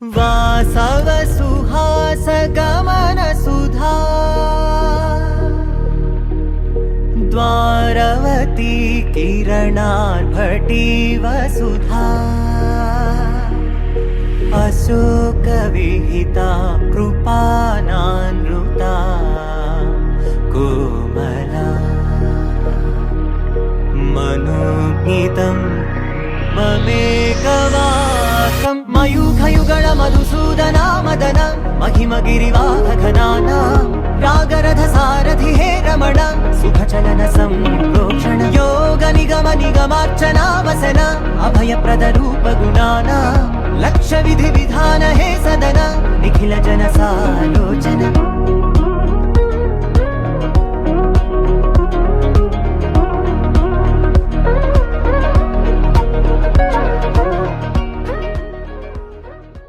वासव सुहास गमन सुधा द्वारवती किरणार्भटी वसुधा अशोक विहिता कृपानानृता कोमला मनोगीतं ममेकवाकं मयूखयुगळ मधुसूदना मदन महिमगिरिवाहघनाना रागरथ सारथि हे रमण सुखचलन संप्रोक्षण योग निगम निगमार्चना वसन अभयप्रद रूप गुणाना लक्ष विधि विधान हे सदन निखिल जन सालोचन